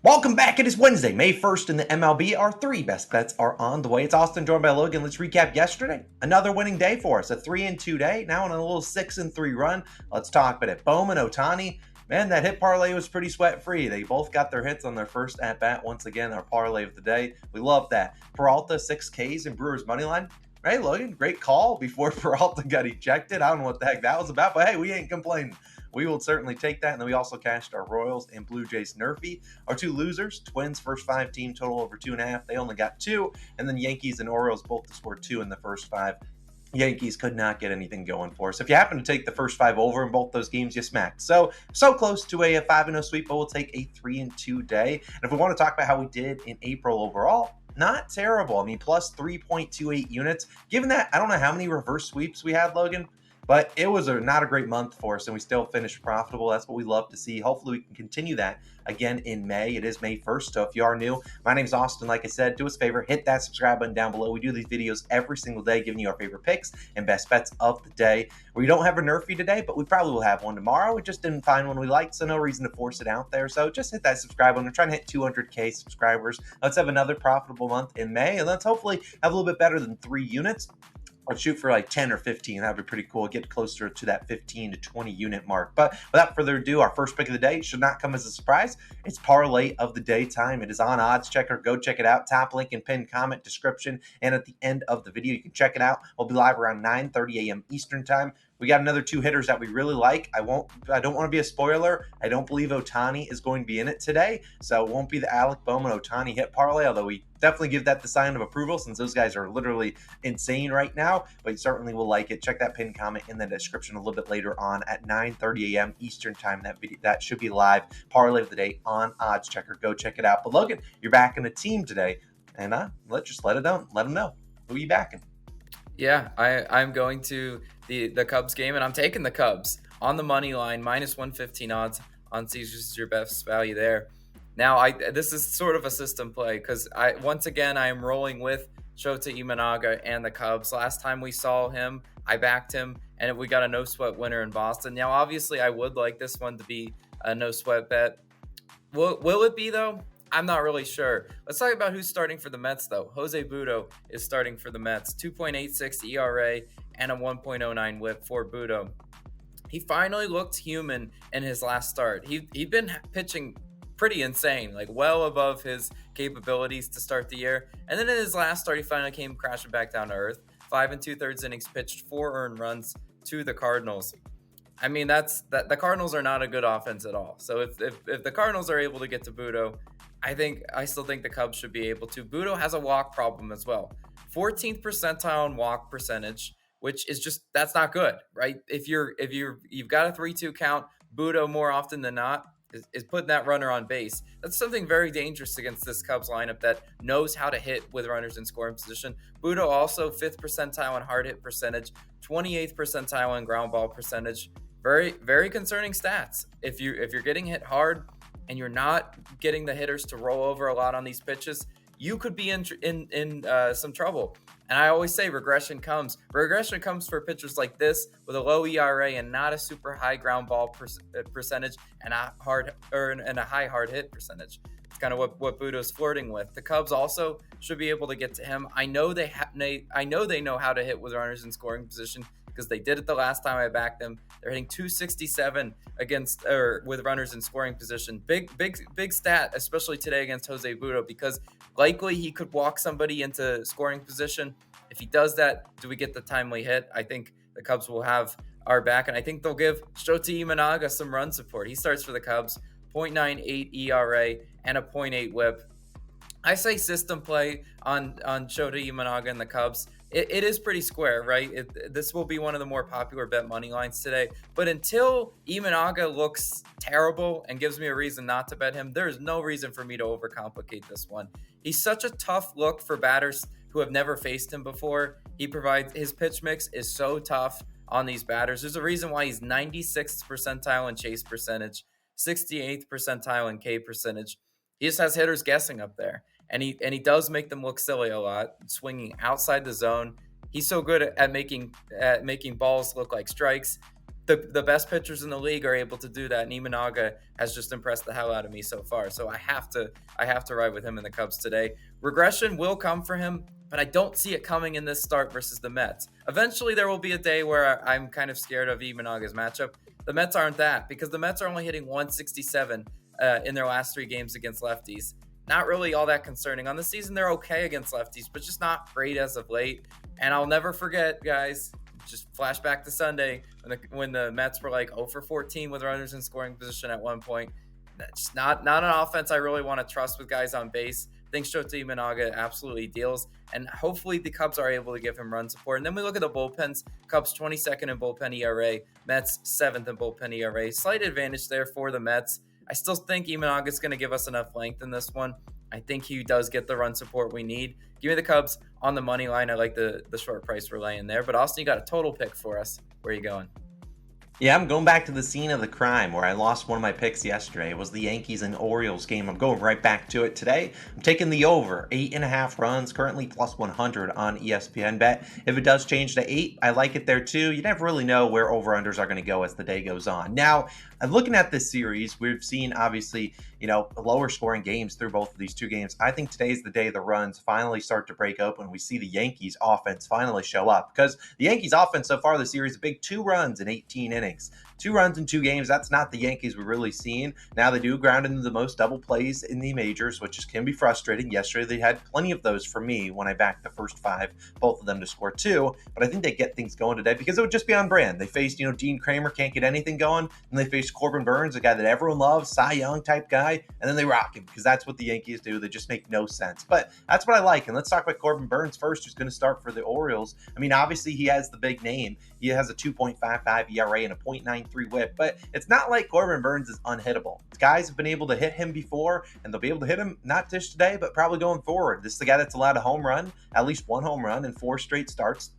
Welcome back. It is Wednesday, May 1st in the MLB. Our three best bets are on the way. It's Austin joined by Logan. Let's recap yesterday. Another winning day for us, a 3-2 day, now on a little 6-3 run. Let's talk about it. Bowman, Ohtani, man, that hit parlay was pretty sweat-free. They both got their hits on their first at-bat. Once again, our parlay of the day. We love that. Peralta, 6 Ks in Brewers' money line. Hey, Logan, great call before Peralta got ejected. I don't know what the heck that was about, but hey, we ain't complaining. We will certainly take that. And then we also cashed our Royals and Blue Jays Nerfy. Our two losers, Twins, first 5 team total over 2.5. They only got 2. And then Yankees and Orioles both scored 2 in the first 5. Yankees could not get anything going for us. If you happen to take the first 5 over in both those games, you smacked. So close to a 5-0 sweep, but we'll take a 3-2 day. And if we want to talk about how we did in April overall, not terrible. I mean, plus 3.28 units. Given that, I don't know how many reverse sweeps we had, Logan, but it was not a great month for us, and we still finished profitable. That's what we love to see. Hopefully, we can continue that again in May. It is May 1st, so if you are new, my name's Austin. Like I said, do us a favor, hit that subscribe button down below. We do these videos every single day, giving you our favorite picks and best bets of the day. We don't have a Nerfy today, but we probably will have one tomorrow. We just didn't find one we liked, so no reason to force it out there. So just hit that subscribe button. We're trying to hit 200K subscribers. Let's have another profitable month in May, and let's hopefully have a little bit better than 3 units. Let's shoot for like 10 or 15. That'd be pretty cool. Get closer to that 15 to 20 unit mark. But without further ado, our first pick of the day should not come as a surprise. It's parlay of the day time. It is on Odds Checker. Go check it out. Top link and pinned comment description. And at the end of the video, you can check it out. We'll be live around 9:30 a.m. Eastern time. We got another 2 hitters that we really like. I don't want to be a spoiler. I don't believe Ohtani is going to be in it today. So it won't be the Alec Bowman Ohtani hit parlay, although we definitely give that the sign of approval since those guys are literally insane right now. But you certainly will like it. Check that pinned comment in the description a little bit later on at 9:30 a.m. Eastern time. That should be live. Parlay of the day on Odds Checker. Go check it out. But Logan, you're back in the team today. And let's let them know. Who are you backing? Yeah, I'm going to the Cubs game, and I'm taking the Cubs on the money line, minus 115 odds on Caesars, your best value there. Now, this is sort of a system play because I am rolling with Shota Imanaga and the Cubs. Last time we saw him, I backed him, and we got a no-sweat winner in Boston. Now, obviously, I would like this one to be a no-sweat bet. Will it be, though? I'm not really sure. Let's talk about who's starting for the Mets, though. Jose Butto is starting for the Mets. 2.86 ERA and a 1.09 whip for Butto. He finally looked human in his last start. He'd been pitching pretty insane, like well above his capabilities to start the year. And then in his last start, he finally came crashing back down to earth. 5 2/3 innings pitched, 4 earned runs to the Cardinals. I mean, the Cardinals are not a good offense at all. So if the Cardinals are able to get to Butto, I still think the Cubs should be able to. Butto has a walk problem as well. 14th percentile in walk percentage, which is that's not good, right? If you've got a 3-2 count, Butto more often than not is putting that runner on base. That's something very dangerous against this Cubs lineup that knows how to hit with runners in scoring position. Butto also 5th percentile in hard hit percentage, 28th percentile in ground ball percentage. Very, very concerning stats. If you're getting hit hard and you're not getting the hitters to roll over a lot on these pitches, you could be in some trouble. And I always say regression comes. Regression comes for pitchers like this with a low ERA and not a super high ground ball percentage and a high hard hit percentage. It's kind of what Butto's flirting with. The Cubs also should be able to get to him. I know they know how to hit with runners in scoring position because they did it the last time I backed them. They're hitting 267 with runners in scoring position. Big stat, especially today against Jose Butto, because likely he could walk somebody into scoring position. If he does that, do we get the timely hit? I think the Cubs will have our back, and I think they'll give Shota Imanaga some run support. He starts for the Cubs, 0.98 ERA and a 0.8 whip. I say system play on Shota Imanaga and the Cubs. It is pretty square, right? This will be one of the more popular bet money lines today. But until Imanaga looks terrible and gives me a reason not to bet him, there is no reason for me to overcomplicate this one. He's such a tough look for batters who have never faced him before. His pitch mix is so tough on these batters. There's a reason why he's 96th percentile in chase percentage, 68th percentile in K percentage. He just has hitters guessing up there. And he does make them look silly a lot, swinging outside the zone. He's so good at making balls look like strikes. the best pitchers in the league are able to do that, and Imanaga has just impressed the hell out of me so far. So I have to ride with him in the Cubs today. Regression will come for him, but I don't see it coming in this start versus the Mets. Eventually, there will be a day where I'm kind of scared of Imanaga's matchup. The Mets aren't that, because the Mets are only hitting 167 in their last 3 games against lefties. Not really all that concerning. On the season, they're okay against lefties, but just not great as of late. And I'll never forget, guys, just flashback to Sunday when the Mets were like 0 for 14 with runners in scoring position at one point. That's not an offense I really want to trust with guys on base. I think Shota Imanaga absolutely deals, and hopefully the Cubs are able to give him run support. And then we look at the bullpens. Cubs 22nd in bullpen ERA, Mets 7th in bullpen ERA. Slight advantage there for the Mets. I still think Imanaga is going to give us enough length in this one. I think he does get the run support we need. Give me the Cubs on the money line. I like the short price we're laying there. But Austin, you got a total pick for us. Where are you going? Yeah, I'm going back to the scene of the crime where I lost one of my picks yesterday. It was the Yankees and Orioles game. I'm going right back to it today. I'm taking the over, 8.5 runs, currently plus 100 on ESPN Bet. If it does change to 8, I like it there too. You never really know where over-unders are going to go as the day goes on. Now, looking at this series, we've seen obviously, lower scoring games through both of these 2 games. I think today's the day the runs finally start to break open. We see the Yankees offense finally show up, because the Yankees offense so far this series, a big 2 runs in 18 innings. 2 runs in 2 games, that's not the Yankees we're really seeing. Now they do ground into the most double plays in the majors, which can be frustrating. Yesterday they had plenty of those for me when I backed the first 5, both of them to score 2. But I think they get things going today because it would just be on brand. They faced, Dean Kramer, can't get anything going, and they faced Corbin Burns, a guy that everyone loves, Cy Young type guy, and then they rock him, because that's what the Yankees do. They just make no sense. But that's what I like. And let's talk about Corbin Burns first, who's going to start for the Orioles. I mean, obviously he has the big name. He has a 2.55 ERA and a .93 whip, but it's not like Corbin Burns is unhittable. Guys have been able to hit him before, and they'll be able to hit him not just today, but probably going forward. This is the guy that's allowed a home run, at least 1 home run in 4 straight starts.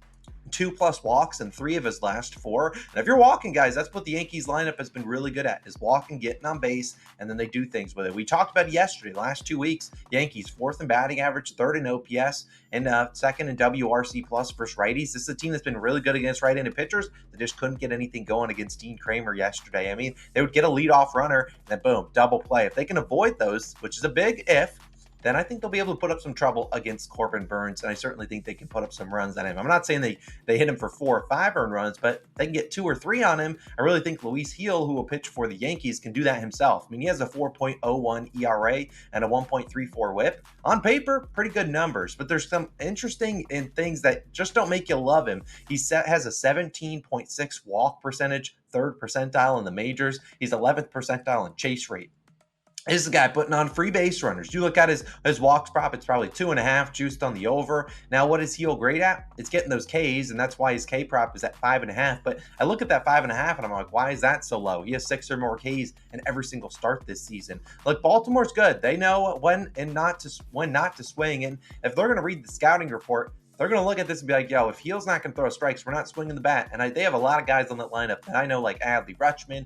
2+ walks in 3 of his last 4. And if you're walking, guys, that's what the Yankees lineup has been really good at, is walking, getting on base, and then they do things with it. We talked about it yesterday. Last 2 weeks, Yankees 4th in batting average, 3rd in OPS, and 2nd in WRC plus versus righties. This is a team that's been really good against right-handed pitchers. They just couldn't get anything going against Dean Kramer yesterday. I mean, they would get a leadoff runner, and then boom, double play. If they can avoid those, which is a big if, then I think they'll be able to put up some trouble against Corbin Burns, and I certainly think they can put up some runs on him. I'm not saying they hit him for 4 or 5 earned runs, but they can get 2 or 3 on him. I really think Luis Gil, who will pitch for the Yankees, can do that himself. I mean, he has a 4.01 ERA and a 1.34 whip. On paper, pretty good numbers, but there's some interesting things that just don't make you love him. He has a 17.6 walk percentage, 3rd percentile in the majors. He's 11th percentile in chase rate. This is a guy putting on free base runners. You look at his walks prop, it's probably 2.5 juiced on the over. Now, what is Gil great at? It's getting those Ks, and that's why his K prop is at 5.5. But I look at that 5.5, and I'm like, why is that so low? He has 6 or more Ks in every single start this season. Look, Baltimore's good. They know when not to swing, and if they're going to read the scouting report, they're going to look at this and be like, yo, if Gil's not going to throw strikes, we're not swinging the bat. And they have a lot of guys on that lineup that I know, like Adley Rutschman,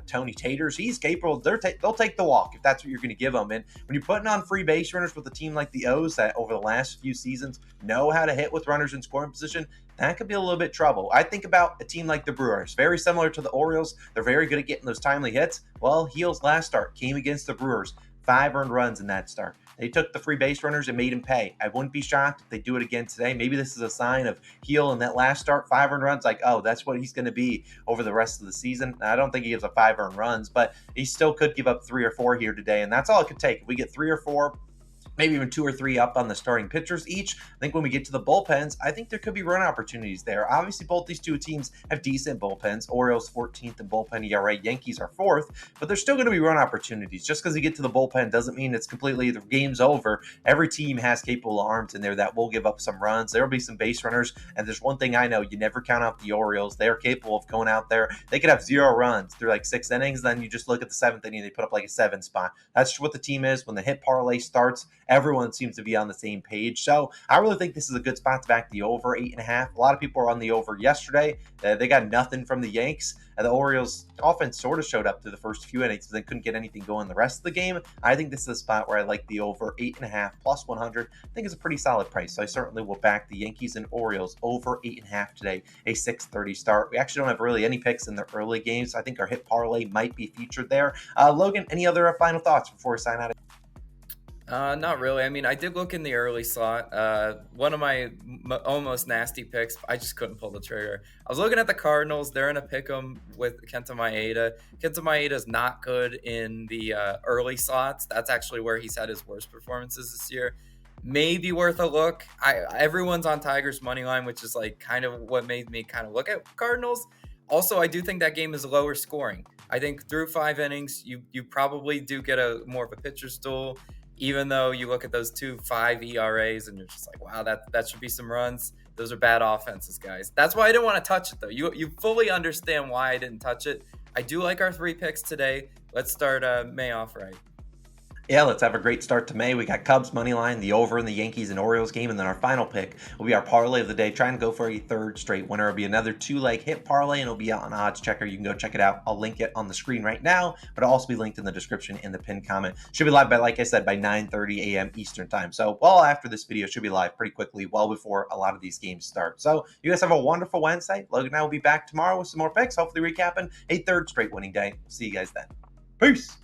Tony Taters. He's capable. They'll take the walk if that's what you're going to give them. And when you're putting on free base runners with a team like the O's that over the last few seasons know how to hit with runners in scoring position, that could be a little bit trouble. I think about a team like the Brewers, very similar to the Orioles. They're very good at getting those timely hits. Well, Gil's last start came against the Brewers. 5 earned runs in that start. They took the free base runners and made him pay. I wouldn't be shocked if they do it again today. Maybe this is a sign of Gil in that last start, 5 earned runs, like, oh, that's what he's going to be over the rest of the season. I don't think he gives up 5 earned runs, but he still could give up 3 or 4 here today, and that's all it could take. If we get 3 or 4, maybe even 2 or 3 up on the starting pitchers each. I think when we get to the bullpens, I think there could be run opportunities there. Obviously, both these 2 teams have decent bullpens. Orioles 14th in bullpen ERA, Yankees are 4th, but there's still going to be run opportunities. Just because you get to the bullpen doesn't mean it's completely the game's over. Every team has capable arms in there that will give up some runs. There will be some base runners, and there's one thing I know, you never count out the Orioles. They're capable of going out there. They could have 0 runs through like 6 innings, then you just look at the 7th inning, they put up like a 7 spot. That's just what the team is. When the hit parlay starts, everyone seems to be on the same page. So I really think this is a good spot to back the over 8.5. A lot of people are on the over yesterday. They got nothing from the Yanks. The Orioles offense sort of showed up through the first few innings, but then couldn't get anything going the rest of the game. I think this is a spot where I like the over 8.5 plus 100. I think it's a pretty solid price. So I certainly will back the Yankees and Orioles over 8.5 today, a 6:30 start. We actually don't have really any picks in the early games. I think our hit parlay might be featured there. Logan, any other final thoughts before we sign out? Not really. I mean, I did look in the early slot. One of my almost nasty picks, I just couldn't pull the trigger. I was looking at the Cardinals. They're in a pick'em with Kenta Maeda. Kenta Maeda is not good in the early slots. That's actually where he's had his worst performances this year. Maybe worth a look. Everyone's on Tigers money line, which is like kind of what made me kind of look at Cardinals. Also, I do think that game is lower scoring. I think through 5 innings, you probably do get a more of a pitcher's duel. Even though you look at those 2.5 ERAs and you're just like, wow, that should be some runs. Those are bad offenses, guys. That's why I didn't want to touch it, though. You fully understand why I didn't touch it. I do like our 3 picks today. Let's start May off right. Yeah, let's have a great start to May. We got Cubs money line, the over in the Yankees and Orioles game, and then our final pick will be our parlay of the day. Trying to go for a 3rd straight winner. It'll be another 2-leg hit parlay, and it'll be out on Odds Checker. You can go check it out. I'll link it on the screen right now, but it'll also be linked in the description in the pinned comment. Should be live by, like I said, by 9:30 a.m. Eastern time. So well after this video, should be live pretty quickly, well before a lot of these games start. So you guys have a wonderful Wednesday. Logan and I will be back tomorrow with some more picks, hopefully recapping a 3rd straight winning day. See you guys then. Peace.